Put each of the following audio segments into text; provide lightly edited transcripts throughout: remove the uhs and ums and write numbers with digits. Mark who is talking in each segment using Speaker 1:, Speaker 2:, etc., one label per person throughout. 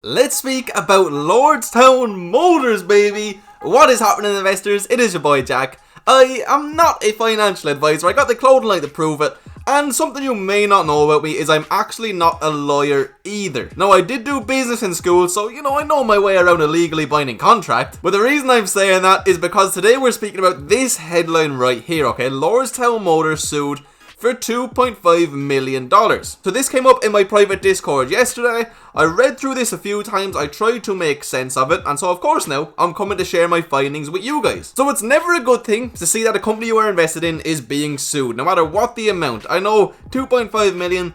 Speaker 1: Let's speak about Lordstown Motors, baby! What is happening, investors? It is your boy Jack. I am not a financial advisor, I got the clothing line to prove it, and something you may not know about me is I'm actually not a lawyer either. Now, I did do business in school, so I know my way around a legally binding contract, but the reason I'm saying that is because today we're speaking about this headline right here, okay? Lordstown Motors sued for $2.5 million. So this came up in my private Discord yesterday. I read through this a few times, I tried to make sense of it, and so of course now, I'm coming to share my findings with you guys. So it's never a good thing to see that a company you are invested in is being sued, no matter what the amount. I know 2.5 million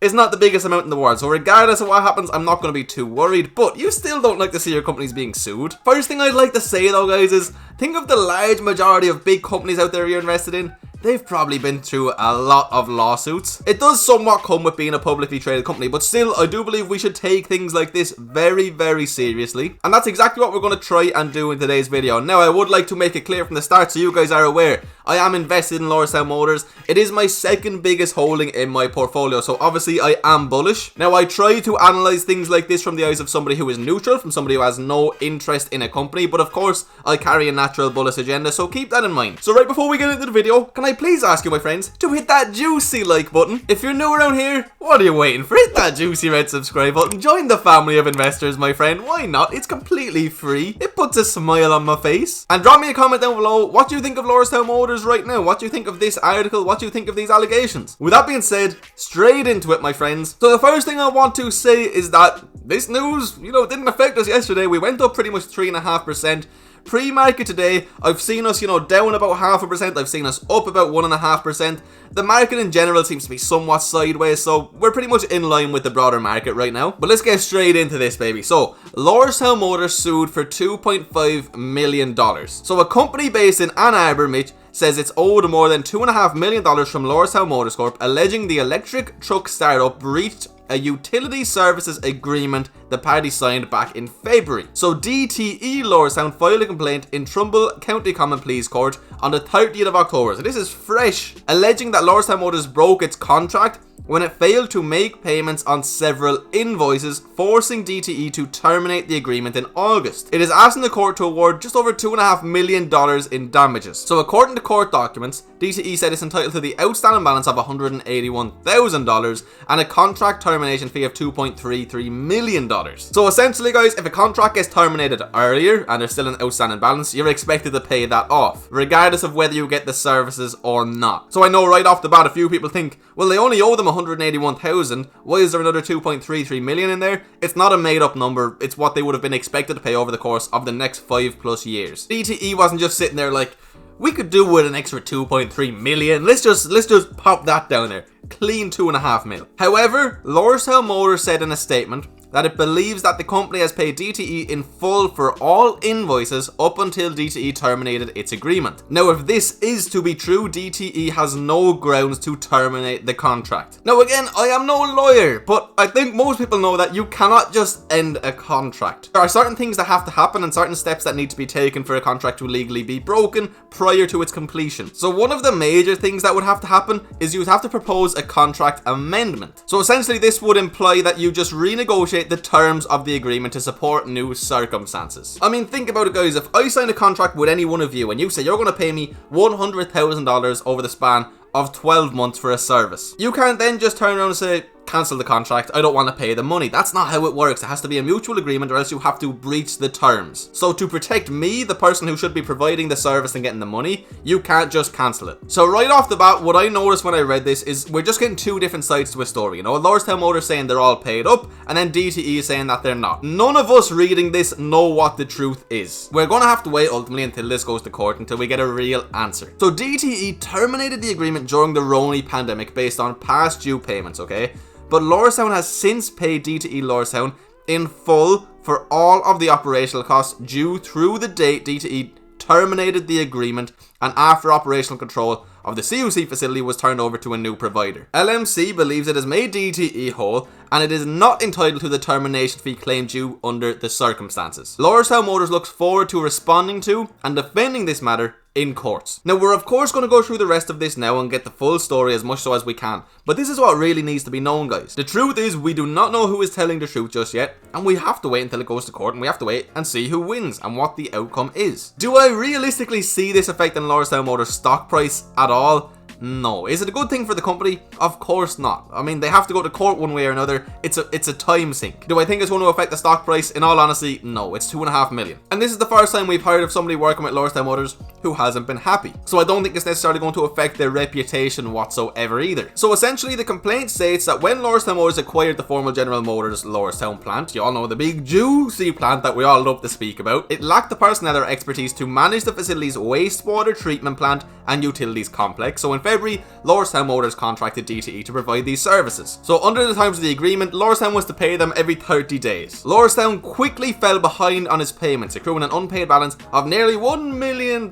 Speaker 1: is not the biggest amount in the world, so regardless of what happens, I'm not going to be too worried, but you still don't like to see your companies being sued. First thing I'd like to say though, guys, is think of the large majority of big companies out there you're invested in. They've probably been through a lot of lawsuits. It does somewhat come with being a publicly traded company, but still, I do believe we should take things like this very, very seriously. And that's exactly what we're going to try and do in today's video. Now, I would like to make it clear from the start so you guys are aware, I am invested in Lordstown Motors. It is my second biggest holding in my portfolio, so obviously I am bullish. Now, I try to analyze things like this from the eyes of somebody who is neutral, from somebody who has no interest in a company, but of course, I carry a natural bullish agenda, so keep that in mind. So right before we get into the video, can I please ask you, my friends, to hit that juicy like button? If you're new around here, what are you waiting for? Hit that juicy red subscribe button. Join the family of investors, my friend. Why not? It's completely free. It puts a smile on my face. And drop me a comment down below. What do you think of Lordstown Motors right now? What do you think of this article? What do you think of these allegations? With that being said, straight into it, my friends. So the first thing I want to say is that this news, didn't affect us yesterday. We went up pretty much 3.5%. Pre-market today, I've seen us, down about 0.5%. I've seen us up about 1.5%. The market in general seems to be somewhat sideways, so we're pretty much in line with the broader market right now. But let's get straight into this, baby. So, Lordstown Motors sued for $2.5 million. So, a company based in Ann Arbor, Mitch, says it's owed more than $2.5 million from Lordstown Motors Corp, alleging the electric truck startup breached a utility services agreement the party signed back in February. So DTE Lordstown filed a complaint in Trumbull County Common Pleas Court on the 30th of October. So this is fresh, alleging that Lordstown Motors broke its contract when it failed to make payments on several invoices, forcing DTE to terminate the agreement in August. It is asking the court to award just over $2.5 million in damages. So according to court documents, DTE said it's entitled to the outstanding balance of $181,000 and a contract termination fee of $2.33 million. So essentially, guys, if a contract gets terminated earlier and there's still an outstanding balance, you're expected to pay that off, regardless of whether you get the services or not. So I know right off the bat, a few people think, well, they only owe them $181,000. Why is there another $2.33 million in there? It's not a made up number. It's what they would have been expected to pay over the course of the next 5+ years. DTE wasn't just sitting there like, we could do with an extra 2.3 million. Let's just pop that down there. Clean 2.5 mil. However, Lordstown Motors said in a statement that it believes that the company has paid DTE in full for all invoices up until DTE terminated its agreement. Now, if this is to be true, DTE has no grounds to terminate the contract. Now, again, I am no lawyer, but I think most people know that you cannot just end a contract. There are certain things that have to happen and certain steps that need to be taken for a contract to legally be broken prior to its completion. So one of the major things that would have to happen is you would have to propose a contract amendment. So essentially, this would imply that you just renegotiate the terms of the agreement to support new circumstances. I mean, think about it, guys. If I sign a contract with any one of you and you say you're going to pay me $100,000 over the span of 12 months for a service, you can't then just turn around and say, cancel the contract, I don't want to pay the money. That's not how it works. It has to be a mutual agreement or else you have to breach the terms. So to protect me, the person who should be providing the service and getting the money, you can't just cancel it. So right off the bat, what I noticed when I read this is we're just getting two different sides to a story. Lordstown Motors saying they're all paid up and then DTE saying that they're not. None of us reading this know what the truth is. We're going to have to wait ultimately until this goes to court until we get a real answer. So DTE terminated the agreement during the Roni pandemic based on past due payments, okay? But Lordstown has since paid DTE Lordstown in full for all of the operational costs due through the date DTE terminated the agreement and after operational control of the CUC facility was turned over to a new provider. LMC believes it has made DTE whole and it is not entitled to the termination fee claimed due under the circumstances. Lordstown Motors looks forward to responding to and defending this matter in courts. Now, we're of course going to go through the rest of this now and get the full story as much so as we can, but this is what really needs to be known, guys. The truth is, we do not know who is telling the truth just yet, and we have to wait until it goes to court, and we have to wait and see who wins and what the outcome is. Do I realistically see this affecting Lordstown Motors' stock price at all? No. Is it a good thing for the company? Of course not. I mean, they have to go to court one way or another. It's a time sink. Do I think it's going to affect the stock price? In all honesty, no. It's 2.5 million. And this is the first time we've heard of somebody working with Lordstown Motors who hasn't been happy. So I don't think it's necessarily going to affect their reputation whatsoever either. So essentially, the complaint states that when Lordstown Motors acquired the former General Motors Lordstown plant, you all know the big juicy plant that we all love to speak about, it lacked the personnel or expertise to manage the facility's wastewater treatment plant and utilities complex. So in February, Lordstown Motors contracted DTE to provide these services. So under the terms of the agreement, Lordstown was to pay them every 30 days. Lordstown quickly fell behind on its payments, accruing an unpaid balance of nearly $1 million.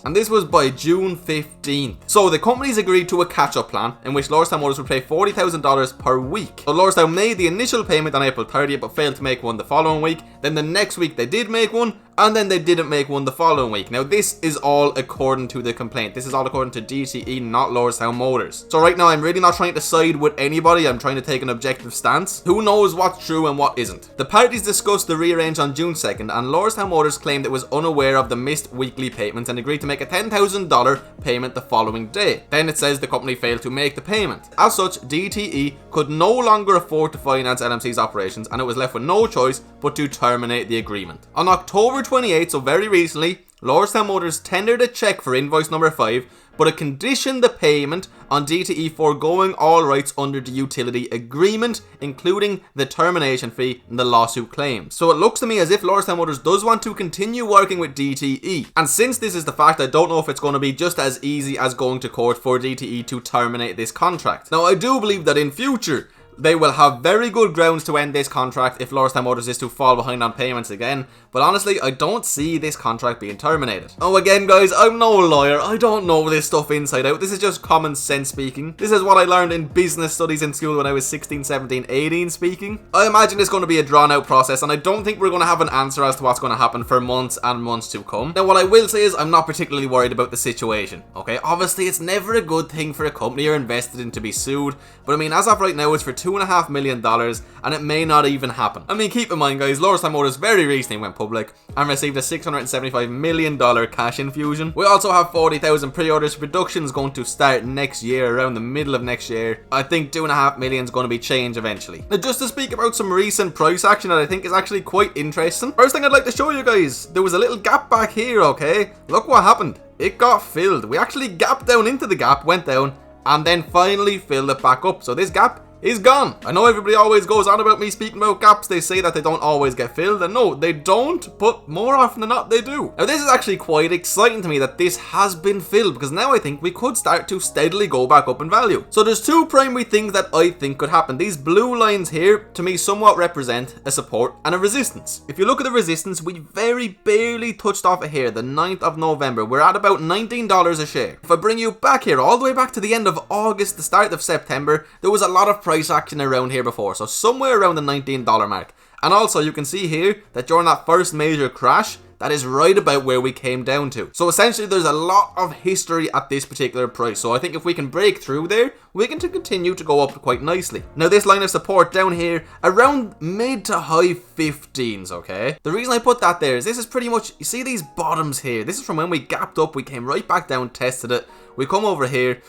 Speaker 1: And this was by June 15th. So the companies agreed to a catch-up plan in which Lordstown Motors would pay $40,000 per week. So Lordstown made the initial payment on April 30th but failed to make one the following week. Then the next week they did make one, and then they didn't make one the following week. Now this is all according to the complaint. This is all according to DTE, not Lordstown Motors. So right now I'm really not trying to side with anybody. I'm trying to take an objective stance. Who knows what's true and what isn't? The parties discussed the rearrange on June 2nd, and Lordstown Motors claimed it was unaware of the missed weekly payments and agreed to make a $10,000 payment the following day. Then it says the company failed to make the payment. As such, DTE could no longer afford to finance LMC's operations, and it was left with no choice but to terminate the agreement. On October 28th, so very recently, Lordstown Motors tendered a check for invoice number 5, but it conditioned the payment on DTE foregoing all rights under the utility agreement, including the termination fee and the lawsuit claims. So it looks to me as if Lordstown Motors does want to continue working with DTE. And since this is the fact, I don't know if it's going to be just as easy as going to court for DTE to terminate this contract. Now, I do believe that in future, they will have very good grounds to end this contract if Lordstown Motors is to fall behind on payments again, but honestly, I don't see this contract being terminated. Oh, again guys, I'm no lawyer, I don't know this stuff inside out, this is just common sense speaking. This is what I learned in business studies in school when I was 16, 17, 18 speaking. I imagine it's going to be a drawn out process, and I don't think we're going to have an answer as to what's going to happen for months and months to come. Now, what I will say is I'm not particularly worried about the situation, okay? Obviously, it's never a good thing for a company you're invested in to be sued, but I mean, as of right now, it's for $2.5 million, and it may not even happen. I mean, keep in mind guys, Lordstown Motors very recently went public and received a $675 million cash infusion. We also have 40,000 pre-orders. Production's going to start next year, around the middle of next year. I think $2.5 million is going to be changed eventually. Now, just to speak about some recent price action that I think is actually quite interesting. First thing I'd like to show you guys, there was a little gap back here, okay? Look what happened. It got filled. We actually gapped down into the gap, went down, and then finally filled it back up. So this gap is gone. I know everybody always goes on about me speaking about gaps. They say that they don't always get filled, and no, they don't, but more often than not they do. Now this is actually quite exciting to me that this has been filled, because now I think we could start to steadily go back up in value. So there's two primary things that I think could happen. These blue lines here to me somewhat represent a support and a resistance. If you look at the resistance, we very barely touched off it here, the 9th of November. We're at about $19 a share. If I bring you back here all the way back to the end of August, the start of September, there was a lot of price action around here before, so somewhere around the $19 mark. And also you can see here that during that first major crash, that is right about where we came down to. So essentially there's a lot of history at this particular price, so I think if we can break through there, we can continue to go up quite nicely. Now this line of support down here, around mid to high 15s, okay? The reason I put that there is this is pretty much, you see these bottoms here, this is from when we gapped up, we came right back down, tested it, we come over here.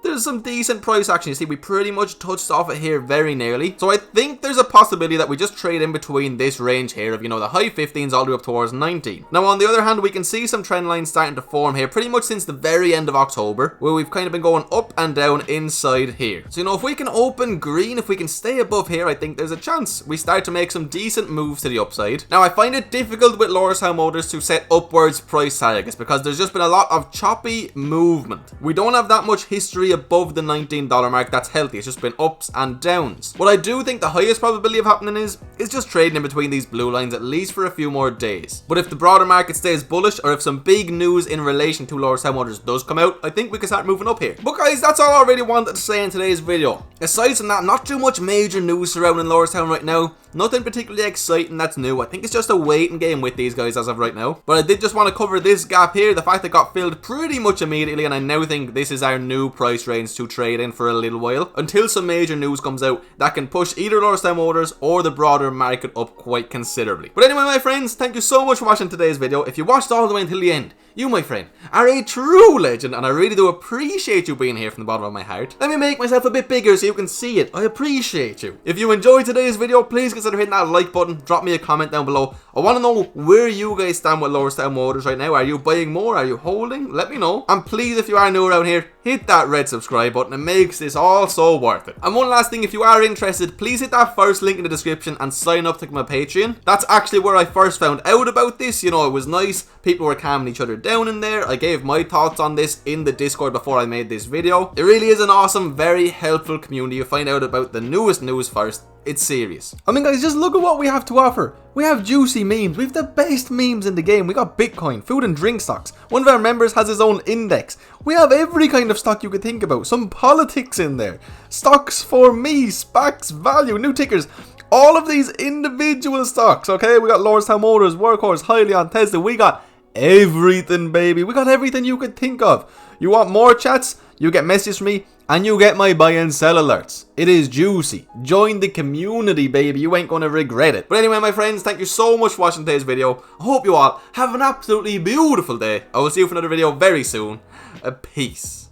Speaker 1: There's some decent price action. You see, we pretty much touched off it here very nearly. So I think there's a possibility that we just trade in between this range here of, you know, the high 15s all the way up towards 19. Now, on the other hand, we can see some trend lines starting to form here pretty much since the very end of October, where we've kind of been going up and down inside here. So, you know, if we can open green, if we can stay above here, I think there's a chance we start to make some decent moves to the upside. Now, I find it difficult with Lordstown Motors to set upwards price targets because there's just been a lot of choppy movement. We don't have that much history above the $19 mark that's healthy. It's just been ups and downs. What I do think the highest probability of happening is just trading in between these blue lines at least for a few more days. But if the broader market stays bullish, or if some big news in relation to Lordstown Motors does come out, I think we can start moving up here. But guys, that's all I really wanted to say in today's video. Aside from that, not too much major news surrounding Lordstown right now. Nothing particularly exciting that's new. I think it's just a waiting game with these guys as of right now. But I did just want to cover this gap here, the fact that got filled pretty much immediately, and I now think this is our new price range to trade in for a little while, until some major news comes out that can push either Lordstown Motors or the broader market up quite considerably. But anyway, my friends, thank you so much for watching today's video. If you watched all the way until the end, you, my friend, are a true legend, and I really do appreciate you being here from the bottom of my heart. Let me make myself a bit bigger so you can see it. I appreciate you. If you enjoyed today's video, please consider hitting that like button. Drop me a comment down below. I want to know where you guys stand with Lordstown Motors right now. Are you buying more? Are you holding? Let me know. And please, if you are new around here, hit that red subscribe button. It makes this all so worth it. And one last thing, if you are interested, please hit that first link in the description and sign up to my Patreon. That's actually where I first found out about this. You know, it was nice. People were calming each other down in there. I gave my thoughts on this in the Discord before I made this video. It really is an awesome, very helpful community. You find out about the newest news first. It's serious. I mean, guys, just look at what we have to offer. We have juicy memes. We have the best memes in the game. We got Bitcoin, food and drink stocks. One of our members has his own index. We have every kind of stock you could think about. Some politics in there. Stocks for me, SPACs, value, new tickers. All of these individual stocks, okay? We got Lordstown Motors, Workhorse, Hyliion, Tesla. We got everything, baby. We got everything you could think of. You want more chats? You get messages from me, and you get my buy and sell alerts. It is juicy. Join the community, baby. You ain't gonna regret it. But anyway, my friends, thank you so much for watching today's video. I hope you all have an absolutely beautiful day. I will see you for another video very soon. Peace.